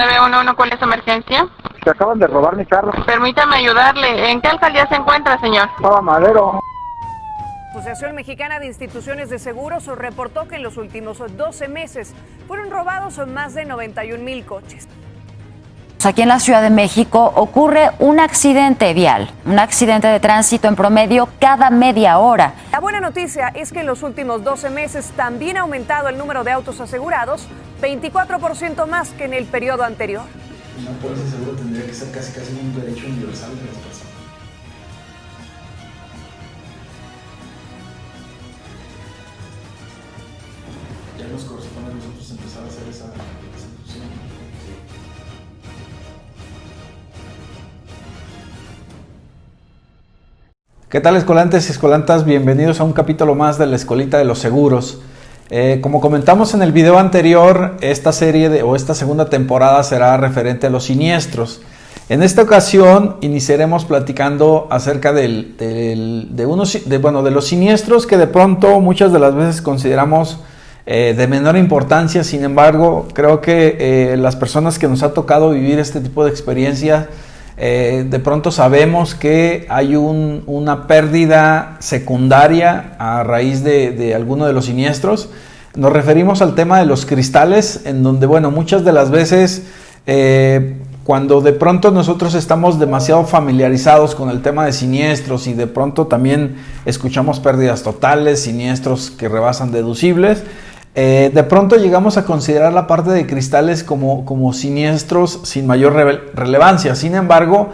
911, ¿cuál es su emergencia? Se acaban de robar mi carro. Permítame ayudarle. ¿En qué alcaldía se encuentra, señor? Estaba Madero. La Asociación Mexicana de Instituciones de Seguros reportó que en los últimos 12 meses fueron robados más de 91,000 coches. Aquí en la Ciudad de México ocurre un accidente vial, un accidente de tránsito en promedio cada media hora. La buena noticia es que en los últimos 12 meses también ha aumentado el número de autos asegurados, 24% más que en el periodo anterior. Una póliza de seguro tendría que ser casi un derecho universal de las personas. Ya nos corresponde a nosotros empezar a hacer esa función. ¿Qué tal, escolantes y escolantas? Bienvenidos a un capítulo más de la Escolita de los Seguros. Como comentamos en el video anterior, esta serie o esta segunda temporada será referente a los siniestros. En esta ocasión iniciaremos platicando acerca de los siniestros que de pronto muchas de las veces consideramos de menor importancia. Sin embargo, creo que las personas que nos ha tocado vivir este tipo de experiencias, de pronto sabemos que hay una pérdida secundaria a raíz de alguno de los siniestros. Nos referimos al tema de los cristales, en donde, bueno, muchas de las veces cuando de pronto nosotros estamos demasiado familiarizados con el tema de siniestros y de pronto también escuchamos pérdidas totales, siniestros que rebasan deducibles, de pronto llegamos a considerar la parte de cristales como siniestros sin mayor relevancia. Sin embargo,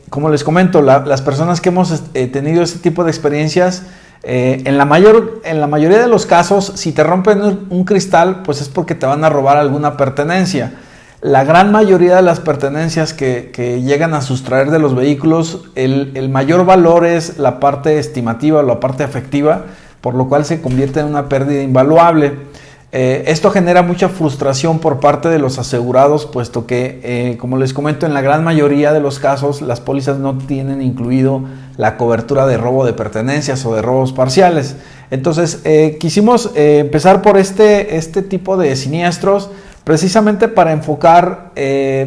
como les comento, las personas que hemos tenido este tipo de experiencias, en la mayoría de los casos, si te rompen un cristal, pues es porque te van a robar alguna pertenencia. La gran mayoría de las pertenencias que llegan a sustraer de los vehículos, el mayor valor es la parte estimativa o la parte afectiva, por lo cual se convierte en una pérdida invaluable. Esto genera mucha frustración por parte de los asegurados, puesto que, como les comento, en la gran mayoría de los casos las pólizas no tienen incluido la cobertura de robo de pertenencias o de robos parciales. Entonces, quisimos empezar por este tipo de siniestros, precisamente para enfocar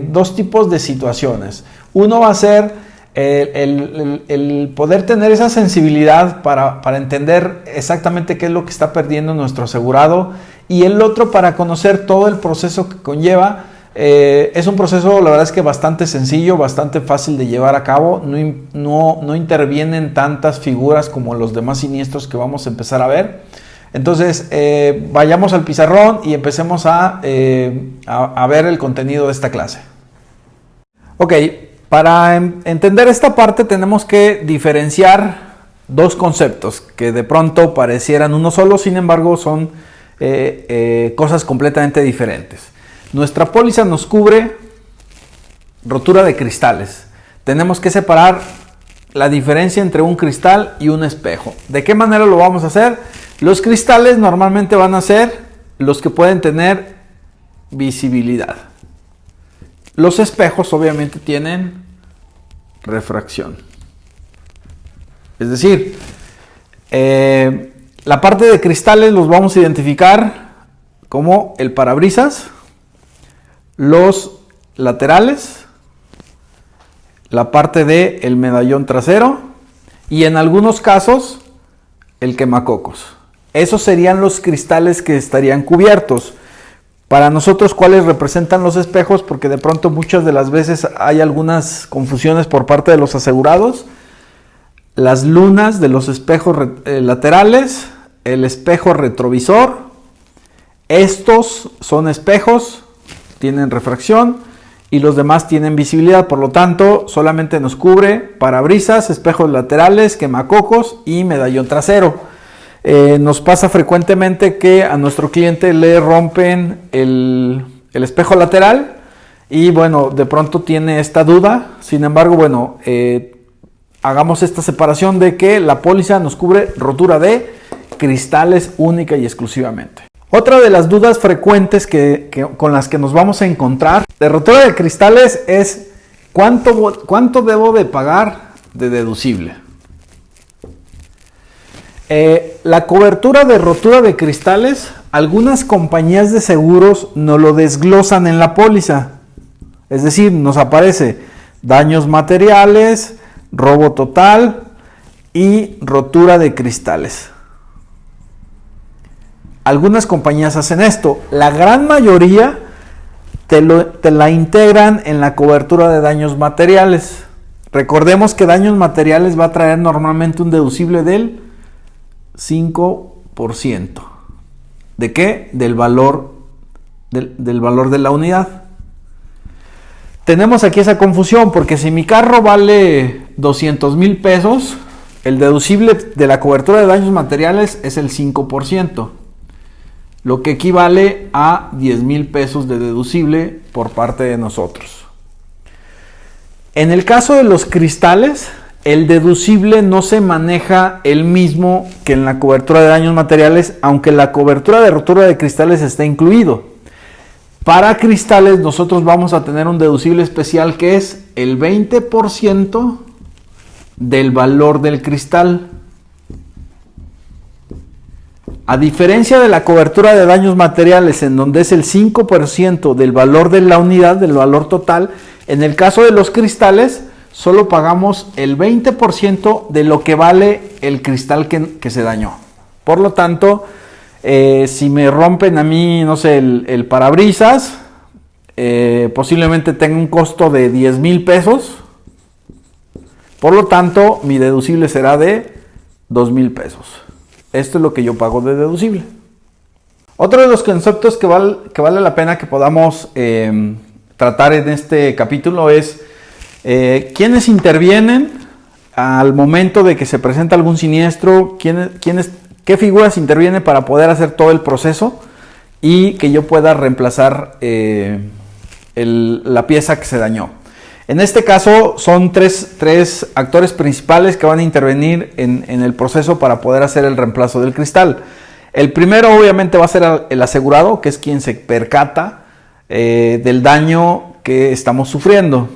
dos tipos de situaciones. Uno va a ser el poder tener esa sensibilidad para entender exactamente qué es lo que está perdiendo nuestro asegurado, y el otro para conocer todo el proceso que conlleva. Es un proceso, la verdad es que bastante sencillo, bastante fácil de llevar a cabo. No intervienen tantas figuras como los demás siniestros que vamos a empezar a ver. Entonces, vayamos al pizarrón y empecemos a ver el contenido de esta clase. Ok. Para entender esta parte tenemos que diferenciar dos conceptos que de pronto parecieran uno solo, sin embargo son cosas completamente diferentes. Nuestra póliza nos cubre rotura de cristales. Tenemos que separar la diferencia entre un cristal y un espejo. ¿De qué manera lo vamos a hacer? Los cristales normalmente van a ser los que pueden tener visibilidad. Los espejos obviamente tienen refracción. Es decir, la parte de cristales los vamos a identificar como el parabrisas, los laterales, la parte del medallón trasero y en algunos casos el quemacocos. Esos serían los cristales que estarían cubiertos. Para nosotros, ¿cuáles representan los espejos? Porque de pronto muchas de las veces hay algunas confusiones por parte de los asegurados. Las lunas de los espejos laterales, el espejo retrovisor. Estos son espejos, tienen refracción y los demás tienen visibilidad. Por lo tanto, solamente nos cubre parabrisas, espejos laterales, quemacocos y medallón trasero. Nos pasa frecuentemente que a nuestro cliente le rompen el espejo lateral y bueno, de pronto tiene esta duda. Sin embargo, bueno, hagamos esta separación de que la póliza nos cubre rotura de cristales única y exclusivamente. Otra de las dudas frecuentes con las que nos vamos a encontrar de rotura de cristales es ¿cuánto debo de pagar de deducible? La cobertura de rotura de cristales algunas compañías de seguros nos lo desglosan en la póliza. Es decir, nos aparece daños materiales, robo total y rotura de cristales. Algunas compañías hacen esto. La gran mayoría te la integran en la cobertura de daños materiales. Recordemos que daños materiales va a traer normalmente un deducible del 5%. ¿De qué? Del valor de la unidad. Tenemos aquí esa confusión porque si mi carro vale 200,000 pesos, el deducible de la cobertura de daños materiales es el 5%, lo que equivale a 10,000 pesos de deducible por parte de nosotros. En el caso de los cristales, el deducible no se maneja el mismo que en la cobertura de daños materiales, aunque la cobertura de rotura de cristales está incluido. Para cristales nosotros vamos a tener un deducible especial que es el 20% del valor del cristal. A diferencia de la cobertura de daños materiales, en donde es el 5% del valor de la unidad, del valor total, en el caso de los cristales, solo pagamos el 20% de lo que vale el cristal que se dañó. Por lo tanto, si me rompen a mí, no sé, el parabrisas, posiblemente tenga un costo de 10,000 pesos. Por lo tanto, mi deducible será de 2,000 pesos. Esto es lo que yo pago de deducible. Otro de los conceptos que vale la pena que podamos tratar en este capítulo es quiénes intervienen al momento de que se presenta algún siniestro, qué figuras intervienen para poder hacer todo el proceso y que yo pueda reemplazar la pieza que se dañó. En este caso son tres actores principales que van a intervenir en el proceso para poder hacer el reemplazo del cristal. El primero obviamente va a ser el asegurado, que es quien se percata del daño que estamos sufriendo.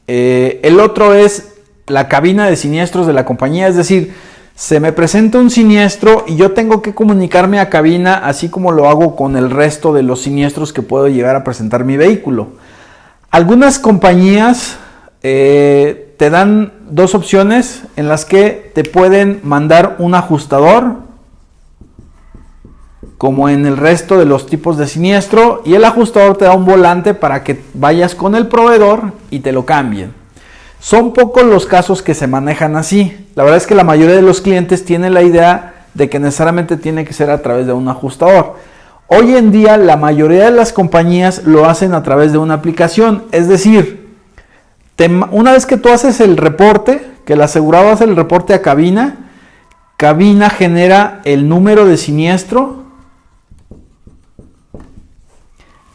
El otro es la cabina de siniestros de la compañía, es decir, se me presenta un siniestro y yo tengo que comunicarme a cabina, así como lo hago con el resto de los siniestros que puedo llegar a presentar mi vehículo. Algunas compañías te dan dos opciones en las que te pueden mandar un ajustador, como en el resto de los tipos de siniestro, y el ajustador te da un volante para que vayas con el proveedor y te lo cambien. Son pocos los casos que se manejan así. La verdad es que la mayoría de los clientes tienen la idea de que necesariamente tiene que ser a través de un ajustador. Hoy en día la mayoría de las compañías lo hacen a través de una aplicación, es decir, una vez que tú haces el reporte, que el asegurado hace el reporte a cabina, cabina genera el número de siniestro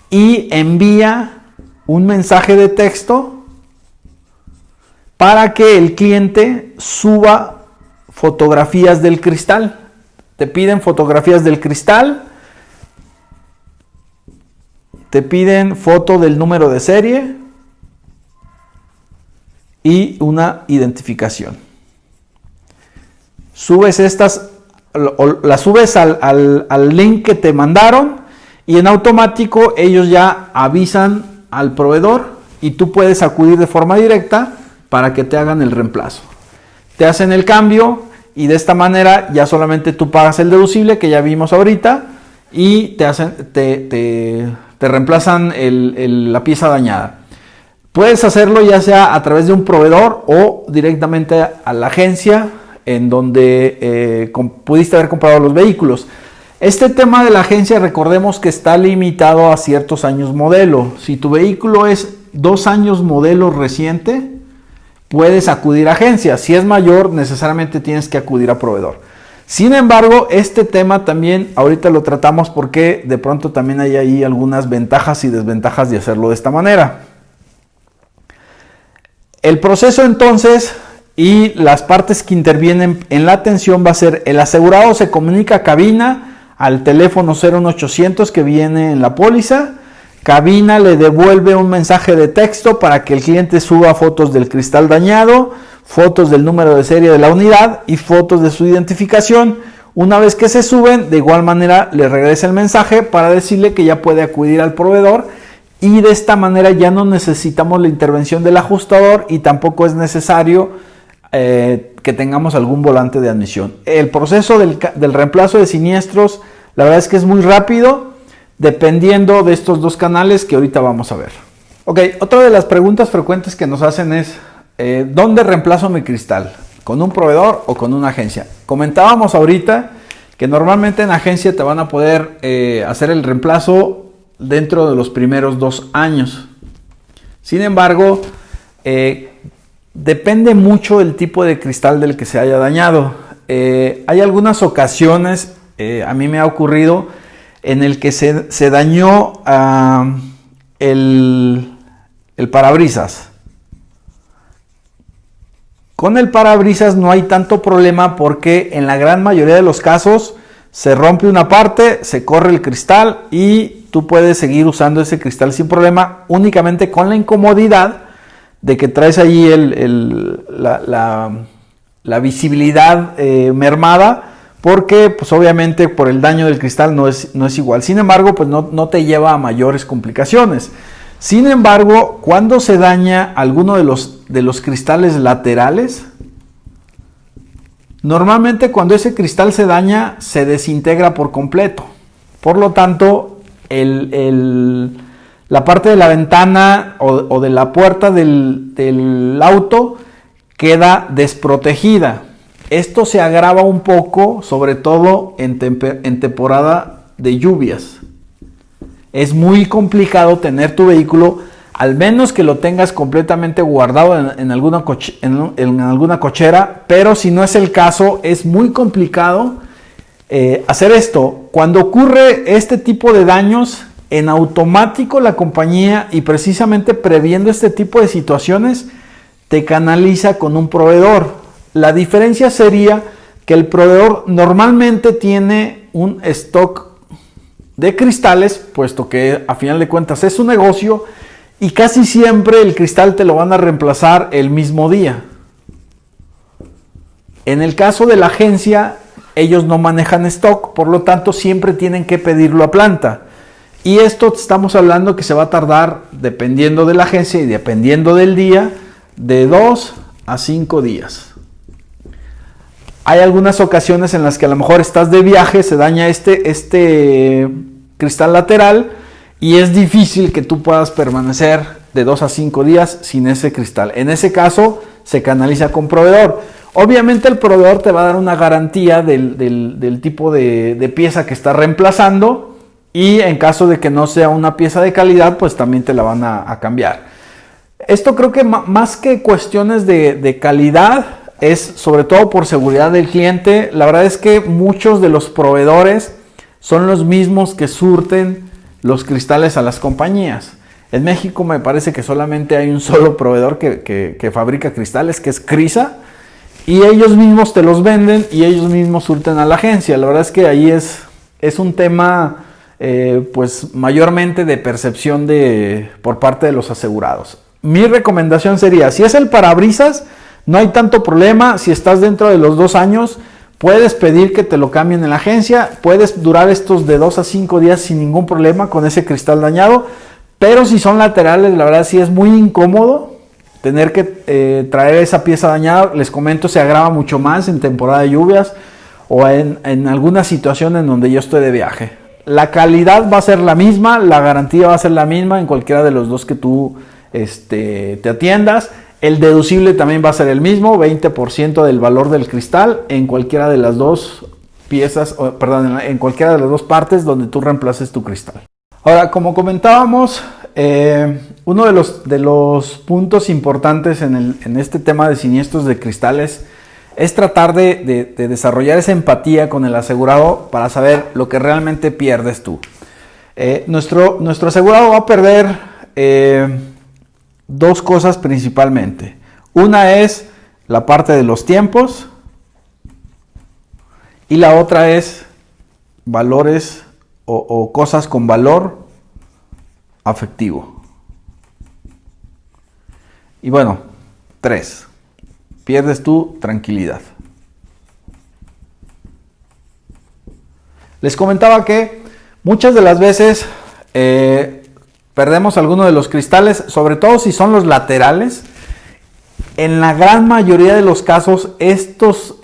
y envía un mensaje de texto para que el cliente suba fotografías del cristal. Te piden fotografías del cristal, te piden foto del número de serie y una identificación. Subes las subes al link que te mandaron y en automático ellos ya avisan al proveedor y tú puedes acudir de forma directa para que te hagan el reemplazo. Te hacen el cambio y de esta manera ya solamente tú pagas el deducible que ya vimos ahorita y te reemplazan la pieza dañada. Puedes hacerlo ya sea a través de un proveedor o directamente a la agencia en donde pudiste haber comprado los vehículos. Este tema de la agencia, recordemos que está limitado a ciertos años modelo. Si tu vehículo es 2 años modelo reciente, puedes acudir a agencia. Si es mayor, necesariamente tienes que acudir a proveedor. Sin embargo, este tema también ahorita lo tratamos porque de pronto también hay ahí algunas ventajas y desventajas de hacerlo de esta manera. El proceso entonces y las partes que intervienen en la atención va a ser: el asegurado se comunica a cabina al teléfono 01800 que viene en la póliza. Cabina le devuelve un mensaje de texto para que el cliente suba fotos del cristal dañado, fotos del número de serie de la unidad y fotos de su identificación. Una vez que se suben, de igual manera le regresa el mensaje para decirle que ya puede acudir al proveedor, y de esta manera ya no necesitamos la intervención del ajustador y tampoco es necesario que tengamos algún volante de admisión. El proceso del reemplazo de siniestros, la verdad es que es muy rápido, dependiendo de estos dos canales que ahorita vamos a ver. Ok, otra de las preguntas frecuentes que nos hacen es, ¿dónde reemplazo mi cristal? ¿Con un proveedor o con una agencia? Comentábamos ahorita que normalmente en agencia te van a poder hacer el reemplazo dentro de los primeros 2 años. Sin embargo, depende mucho el tipo de cristal del que se haya dañado. Hay algunas ocasiones, a mí me ha ocurrido, en el que se dañó el parabrisas. Con el parabrisas no hay tanto problema porque en la gran mayoría de los casos se rompe una parte, se corre el cristal y tú puedes seguir usando ese cristal sin problema, únicamente con la incomodidad de que traes ahí la visibilidad mermada, porque pues obviamente por el daño del cristal no es igual. Sin embargo, pues no te lleva a mayores complicaciones. Sin embargo, cuando se daña alguno de los cristales laterales, normalmente cuando ese cristal se daña, se desintegra por completo. Por lo tanto, la parte de la ventana o de la puerta del auto queda desprotegida. Esto se agrava un poco, sobre todo en temporada de lluvias. Es muy complicado tener tu vehículo, al menos que lo tengas completamente guardado en alguna cochera, pero si no es el caso, es muy complicado hacer esto. Cuando ocurre este tipo de daños, en automático la compañía, y precisamente previendo este tipo de situaciones, te canaliza con un proveedor. La diferencia sería que el proveedor normalmente tiene un stock de cristales, puesto que a final de cuentas es un negocio y casi siempre el cristal te lo van a reemplazar el mismo día. En el caso de la agencia, ellos no manejan stock, por lo tanto siempre tienen que pedirlo a planta. Y esto estamos hablando que se va a tardar, dependiendo de la agencia y dependiendo del día, de 2 a 5 días. Hay algunas ocasiones en las que a lo mejor estás de viaje, se daña este cristal lateral y es difícil que tú puedas permanecer de 2 a 5 días sin ese cristal. En ese caso se canaliza con proveedor. Obviamente el proveedor te va a dar una garantía del tipo de pieza que está reemplazando, y en caso de que no sea una pieza de calidad, pues también te la van a cambiar. Esto creo que más que cuestiones de calidad, es sobre todo por seguridad del cliente. La verdad es que muchos de los proveedores son los mismos que surten los cristales a las compañías. En México me parece que solamente hay un solo proveedor que fabrica cristales, que es Crisa, y ellos mismos te los venden y ellos mismos surten a la agencia. La verdad es que ahí es un tema pues mayormente de percepción por parte de los asegurados. Mi recomendación sería, si es el parabrisas, no hay tanto problema. Si estás dentro de los 2 años, puedes pedir que te lo cambien en la agencia. Puedes durar estos de 2 a 5 días sin ningún problema con ese cristal dañado. Pero si son laterales, la verdad sí es muy incómodo tener que traer esa pieza dañada. Les comento, se agrava mucho más en temporada de lluvias o en alguna situación en donde yo estoy de viaje. La calidad va a ser la misma, la garantía va a ser la misma en cualquiera de los dos que tú te atiendas. El deducible también va a ser el mismo, 20% del valor del cristal en cualquiera de las dos piezas, en cualquiera de las dos partes donde tú reemplaces tu cristal. Ahora, como comentábamos, uno de los puntos importantes en este tema de siniestros de cristales es tratar de desarrollar esa empatía con el asegurado para saber lo que realmente pierdes tú. Nuestro asegurado va a perder 2 cosas principalmente. Una es la parte de los tiempos y la otra es valores o cosas con valor afectivo. Y bueno, 3. Pierdes tu tranquilidad. Les comentaba que muchas de las veces perdemos alguno de los cristales, sobre todo si son los laterales. En la gran mayoría de los casos, estos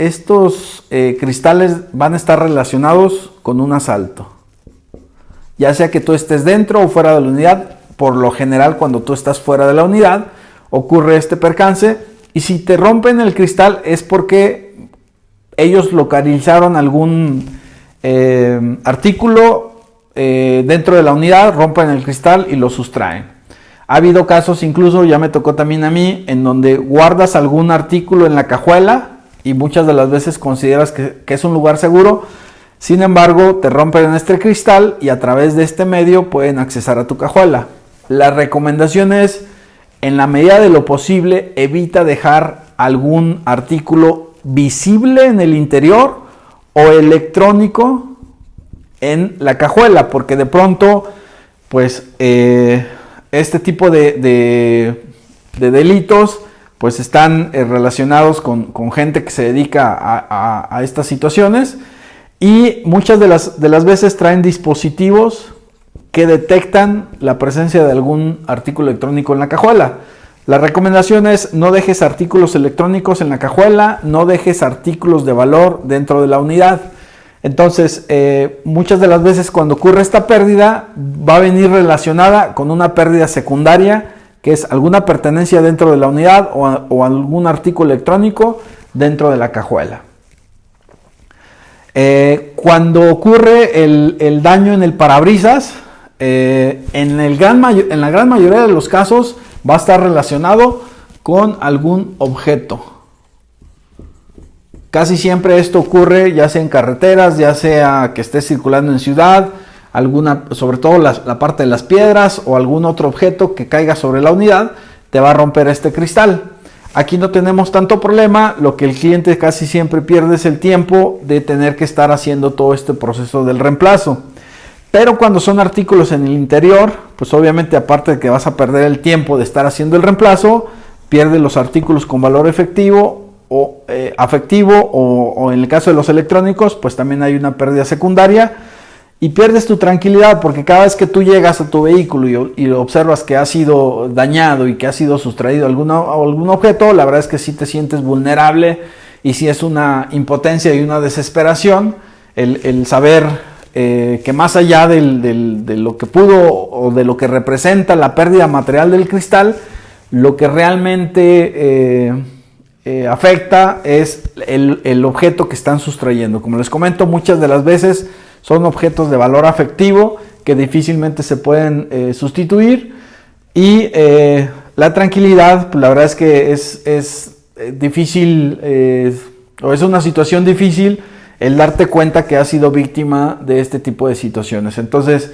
cristales van a estar relacionados con un asalto. Ya sea que tú estés dentro o fuera de la unidad, por lo general cuando tú estás fuera de la unidad ocurre este percance, y si te rompen el cristal es porque ellos localizaron algún artículo dentro de la unidad, rompen el cristal y lo sustraen. Ha habido casos, incluso ya me tocó también a mí, en donde guardas algún artículo en la cajuela y muchas de las veces consideras que es un lugar seguro. Sin embargo, te rompen este cristal y a través de este medio pueden accesar a tu cajuela. La recomendación es, en la medida de lo posible, evita dejar algún artículo visible en el interior o electrónico en la cajuela, porque de pronto, pues, este tipo de delitos pues están relacionados con gente que se dedica a estas situaciones, y muchas de las veces traen dispositivos que detectan la presencia de algún artículo electrónico en la cajuela. La recomendación es: no dejes artículos electrónicos en la cajuela, no dejes artículos de valor dentro de la unidad. Entonces, muchas de las veces cuando ocurre esta pérdida va a venir relacionada con una pérdida secundaria, que es alguna pertenencia dentro de la unidad o algún artículo electrónico dentro de la cajuela. Cuando ocurre el daño en el parabrisas, en la gran mayoría de los casos va a estar relacionado con algún objeto. Casi siempre esto ocurre ya sea en carreteras, ya sea que estés circulando en ciudad, sobre todo la parte de las piedras o algún otro objeto que caiga sobre la unidad, te va a romper este cristal. Aquí no tenemos tanto problema, lo que el cliente casi siempre pierde es el tiempo de tener que estar haciendo todo este proceso del reemplazo. Pero cuando son artículos en el interior, pues obviamente, aparte de que vas a perder el tiempo de estar haciendo el reemplazo, pierdes los artículos con valor efectivo o afectivo, o en el caso de los electrónicos, pues también hay una pérdida secundaria, y pierdes tu tranquilidad, porque cada vez que tú llegas a tu vehículo y observas que ha sido dañado y que ha sido sustraído algún objeto, la verdad es que sí te sientes vulnerable, y sí es una impotencia y una desesperación el saber que más allá de lo que pudo o de lo que representa la pérdida material del cristal, lo que realmente afecta es el objeto que están sustrayendo. Como les comento, muchas de las veces son objetos de valor afectivo que difícilmente se pueden sustituir, y la tranquilidad, pues la verdad es que es difícil, o es una situación difícil el darte cuenta que has sido víctima de este tipo de situaciones. Entonces,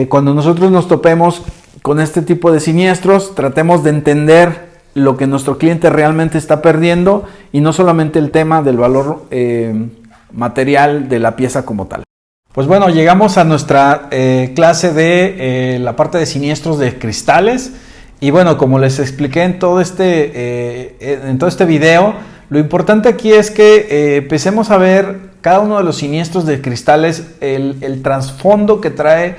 cuando nosotros nos topemos con este tipo de siniestros, tratemos de entender lo que nuestro cliente realmente está perdiendo, y no solamente el tema del valor material de la pieza como tal. Pues bueno, llegamos a nuestra clase de la parte de siniestros de cristales, y bueno, como les expliqué en todo este video, lo importante aquí es que empecemos a ver cada uno de los siniestros de cristales, el trasfondo que trae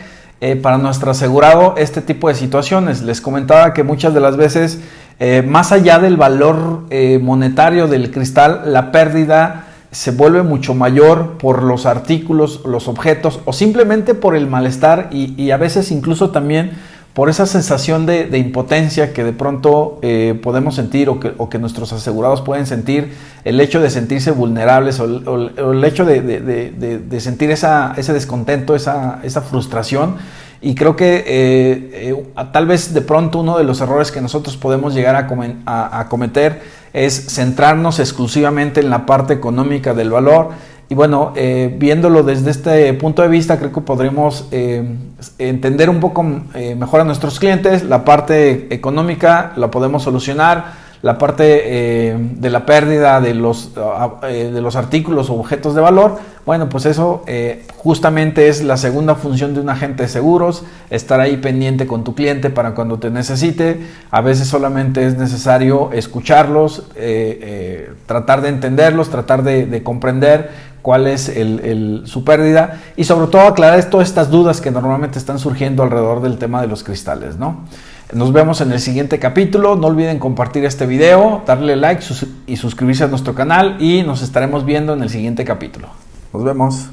para nuestro asegurado este tipo de situaciones. Les comentaba que muchas de las veces, más allá del valor monetario del cristal, la pérdida se vuelve mucho mayor por los artículos, los objetos, o simplemente por el malestar, y a veces incluso también por esa sensación de impotencia que de pronto podemos sentir, o que nuestros asegurados pueden sentir, el hecho de sentirse vulnerables, o el hecho de sentir ese descontento, esa frustración. Y creo que tal vez de pronto uno de los errores que nosotros podemos llegar a cometer es centrarnos exclusivamente en la parte económica del valor. Y bueno, viéndolo desde este punto de vista, creo que podremos entender un poco mejor a nuestros clientes. La parte económica la podemos solucionar, la parte de la pérdida de los artículos o objetos de valor. Bueno, pues eso justamente es la segunda función de un agente de seguros, estar ahí pendiente con tu cliente para cuando te necesite. A veces solamente es necesario escucharlos, tratar de entenderlos, tratar de comprender cuál es su pérdida y sobre todo aclarar todas estas dudas que normalmente están surgiendo alrededor del tema de los cristales, ¿no? Nos vemos en el siguiente capítulo. No olviden compartir este video, darle like y suscribirse a nuestro canal y nos estaremos viendo en el siguiente capítulo. Nos vemos.